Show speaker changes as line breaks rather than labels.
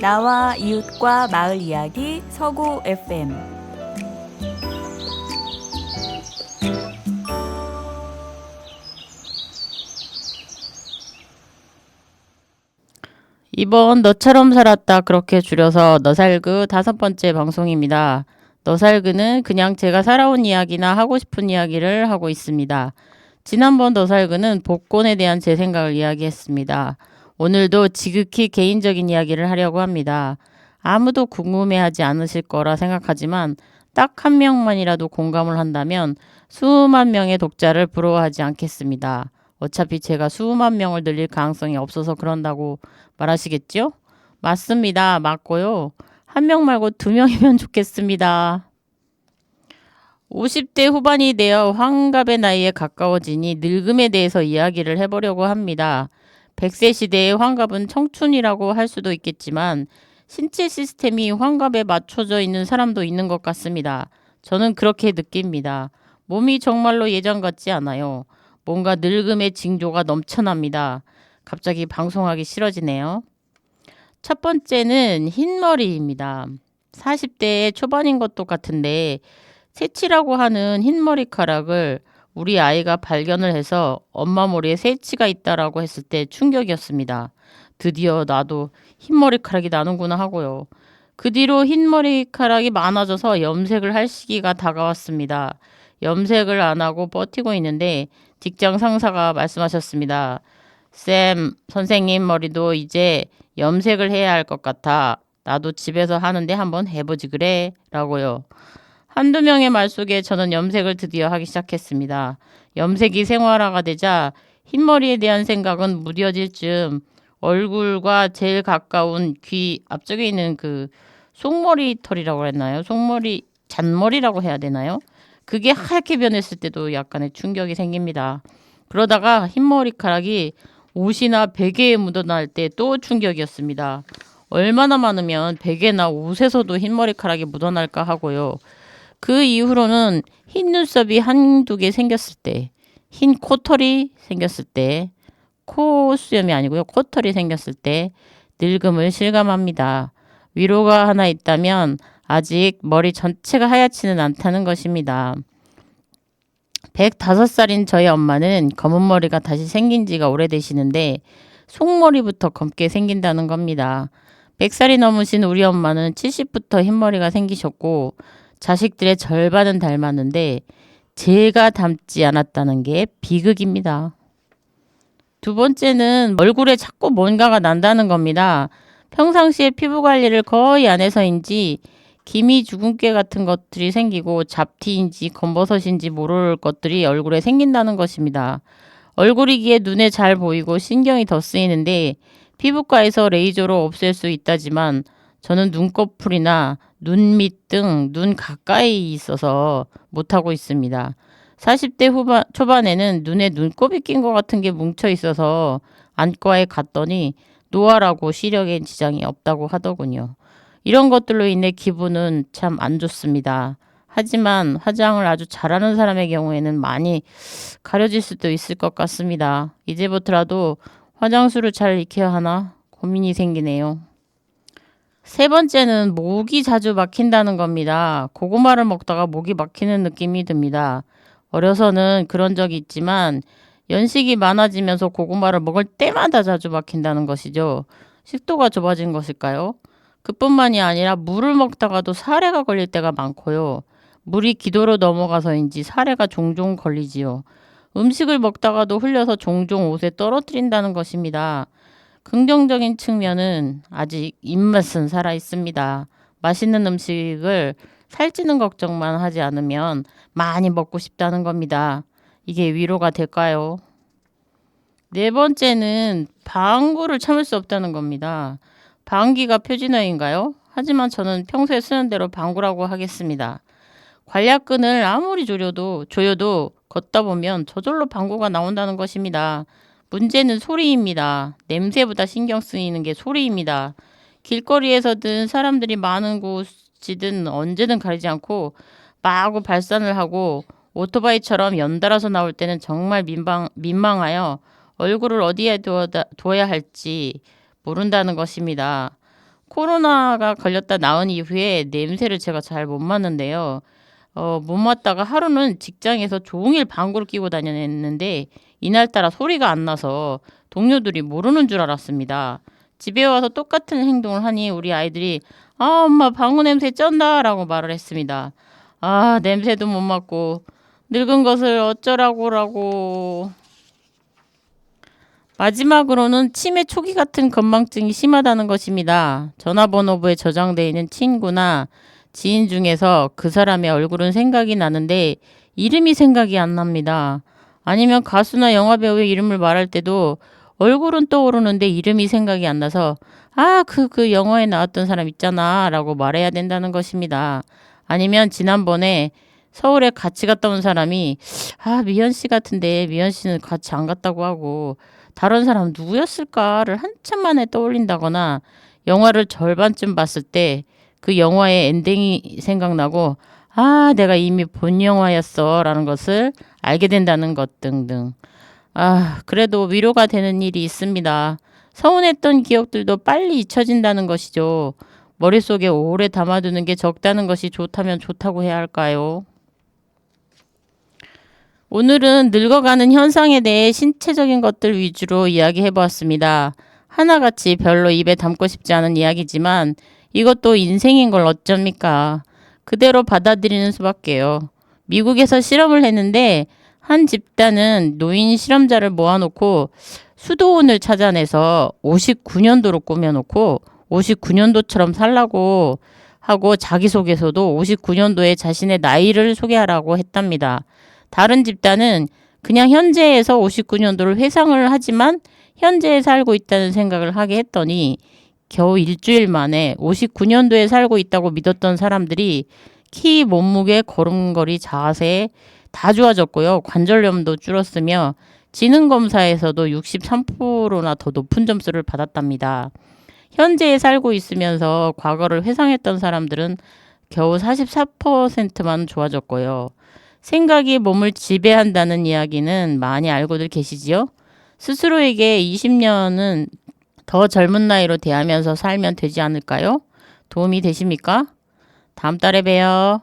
나와 이웃과 마을 이야기 서구 FM.
이번 너처럼 살았다 그렇게 줄여서 너살그 5번째 방송입니다. 너살그는 그냥 제가 살아온 이야기나 하고 싶은 이야기를 하고 있습니다. 지난번 너살그는 복권에 대한 제 생각을 이야기했습니다. 오늘도 지극히 개인적인 이야기를 하려고 합니다. 아무도 궁금해하지 않으실 거라 생각하지만 딱 한 명만이라도 공감을 한다면 수만 명의 독자를 부러워하지 않겠습니다. 어차피 제가 수만 명을 늘릴 가능성이 없어서 그런다고 말하시겠죠? 맞습니다. 맞고요. 한 명 말고 2명이면 좋겠습니다. 50대 후반이 되어 환갑의 나이에 가까워지니 늙음에 대해서 이야기를 해보려고 합니다. 100세 시대의 환갑은 청춘이라고 할 수도 있겠지만 신체 시스템이 환갑에 맞춰져 있는 사람도 있는 것 같습니다. 저는 그렇게 느낍니다. 몸이 정말로 예전 같지 않아요. 뭔가 늙음의 징조가 넘쳐납니다. 갑자기 방송하기 싫어지네요. 첫 번째는 흰머리입니다. 40대 초반인 것도 같은데 새치라고 하는 흰머리카락을 우리 아이가 발견을 해서 엄마 머리에 새치가 있다라고 했을 때 충격이었습니다. 드디어 나도 흰머리카락이 나는구나 하고요. 그 뒤로 흰머리카락이 많아져서 염색을 할 시기가 다가왔습니다. 염색을 안 하고 버티고 있는데 직장 상사가 말씀하셨습니다. 쌤, 선생님 머리도 이제 염색을 해야 할 것 같아. 나도 집에서 하는데 한번 해보지 그래? 라고요. 한두 명의 말 속에 저는 염색을 드디어 하기 시작했습니다. 염색이 생활화가 되자 흰머리에 대한 생각은 무뎌질 즈음 얼굴과 제일 가까운 귀 앞쪽에 있는 그 속머리 털이라고 했나요? 속머리, 잔머리라고 해야 되나요? 그게 하얗게 변했을 때도 약간의 충격이 생깁니다. 그러다가 흰머리카락이 옷이나 베개에 묻어날 때 또 충격이었습니다. 얼마나 많으면 베개나 옷에서도 흰머리카락이 묻어날까 하고요. 그 이후로는 흰 눈썹이 한두 개 생겼을 때, 흰 코털이 생겼을 때, 코수염이 아니고요. 코털이 생겼을 때 늙음을 실감합니다. 위로가 하나 있다면 아직 머리 전체가 하얗지는 않다는 것입니다. 105살인 저희 엄마는 검은 머리가 다시 생긴 지가 오래되시는데 속머리부터 검게 생긴다는 겁니다. 100살이 넘으신 우리 엄마는 70부터 흰머리가 생기셨고 자식들의 절반은 닮았는데 제가 닮지 않았다는 게 비극입니다. 두 번째는 얼굴에 자꾸 뭔가가 난다는 겁니다. 평상시에 피부 관리를 거의 안 해서인지 기미 주근깨 같은 것들이 생기고 잡티인지 검버섯인지 모를 것들이 얼굴에 생긴다는 것입니다. 얼굴이기에 눈에 잘 보이고 신경이 더 쓰이는데 피부과에서 레이저로 없앨 수 있다지만 저는 눈꺼풀이나 눈 밑 등 눈 가까이 있어서 못하고 있습니다. 40대 초반에는 눈에 눈곱이 낀 것 같은 게 뭉쳐 있어서 안과에 갔더니 노화라고 시력에 지장이 없다고 하더군요. 이런 것들로 인해 기분은 참 안 좋습니다. 하지만 화장을 아주 잘하는 사람의 경우에는 많이 가려질 수도 있을 것 같습니다. 이제부터라도 화장술을 잘 익혀야 하나 고민이 생기네요. 세 번째는 목이 자주 막힌다는 겁니다. 고구마를 먹다가 목이 막히는 느낌이 듭니다. 어려서는 그런 적이 있지만 연식이 많아지면서 고구마를 먹을 때마다 자주 막힌다는 것이죠. 식도가 좁아진 것일까요? 그뿐만이 아니라 물을 먹다가도 사례가 걸릴 때가 많고요. 물이 기도로 넘어가서인지 사례가 종종 걸리지요. 음식을 먹다가도 흘려서 종종 옷에 떨어뜨린다는 것입니다. 긍정적인 측면은 아직 입맛은 살아 있습니다. 맛있는 음식을 살찌는 걱정만 하지 않으면 많이 먹고 싶다는 겁니다. 이게 위로가 될까요? 네 번째는 방구를 참을 수 없다는 겁니다. 방귀가 표준어인가요? 하지만 저는 평소에 쓰는 대로 방구라고 하겠습니다. 관략근을 아무리 조여도 걷다 보면 저절로 방구가 나온다는 것입니다. 문제는 소리입니다. 냄새보다 신경 쓰이는 게 소리입니다. 길거리에서든 사람들이 많은 곳이든 언제든 가리지 않고 마구 발산을 하고 오토바이처럼 연달아서 나올 때는 정말 민망하여 얼굴을 어디에 두어야 할지 모른다는 것입니다. 코로나가 걸렸다 나은 이후에 냄새를 제가 잘 못 맡는데요. 못 맡다가 하루는 직장에서 종일 방구를 끼고 다녔는데 이날따라 소리가 안 나서 동료들이 모르는 줄 알았습니다. 집에 와서 똑같은 행동을 하니 우리 아이들이 아 엄마 방구 냄새 쩐다 라고 말을 했습니다. 아 냄새도 못 맡고 늙은 것을 어쩌라고라고. 마지막으로는 치매 초기 같은 건망증이 심하다는 것입니다. 전화번호부에 저장되어 있는 친구나 지인 중에서 그 사람의 얼굴은 생각이 나는데 이름이 생각이 안 납니다. 아니면 가수나 영화배우의 이름을 말할 때도 얼굴은 떠오르는데 이름이 생각이 안 나서 그 영화에 나왔던 사람 있잖아 라고 말해야 된다는 것입니다. 아니면 지난번에 서울에 같이 갔다 온 사람이 미연 씨 같은데 미연 씨는 같이 안 갔다고 하고 다른 사람 누구였을까를 한참 만에 떠올린다거나 영화를 절반쯤 봤을 때 그 영화의 엔딩이 생각나고 내가 이미 본 영화였어 라는 것을 알게 된다는 것 등등. 그래도 위로가 되는 일이 있습니다. 서운했던 기억들도 빨리 잊혀진다는 것이죠. 머릿속에 오래 담아두는 게 적다는 것이 좋다면 좋다고 해야 할까요? 오늘은 늙어가는 현상에 대해 신체적인 것들 위주로 이야기해 보았습니다. 하나같이 별로 입에 담고 싶지 않은 이야기지만 이것도 인생인 걸 어쩝니까? 그대로 받아들이는 수밖에요. 미국에서 실험을 했는데 한 집단은 노인 실험자를 모아놓고 수도원을 찾아내서 59년도로 꾸며놓고 59년도처럼 살라고 하고 자기소개서도 59년도에 자신의 나이를 소개하라고 했답니다. 다른 집단은 그냥 현재에서 59년도를 회상을 하지만 현재에 살고 있다는 생각을 하게 했더니 겨우 일주일 만에 59년도에 살고 있다고 믿었던 사람들이 키, 몸무게, 걸음걸이, 자세 다 좋아졌고요. 관절염도 줄었으며 지능검사에서도 63%나 더 높은 점수를 받았답니다. 현재에 살고 있으면서 과거를 회상했던 사람들은 겨우 44%만 좋아졌고요. 생각이 몸을 지배한다는 이야기는 많이 알고들 계시지요? 스스로에게 20년은 더 젊은 나이로 대하면서 살면 되지 않을까요? 도움이 되십니까? 다음 달에 봬요.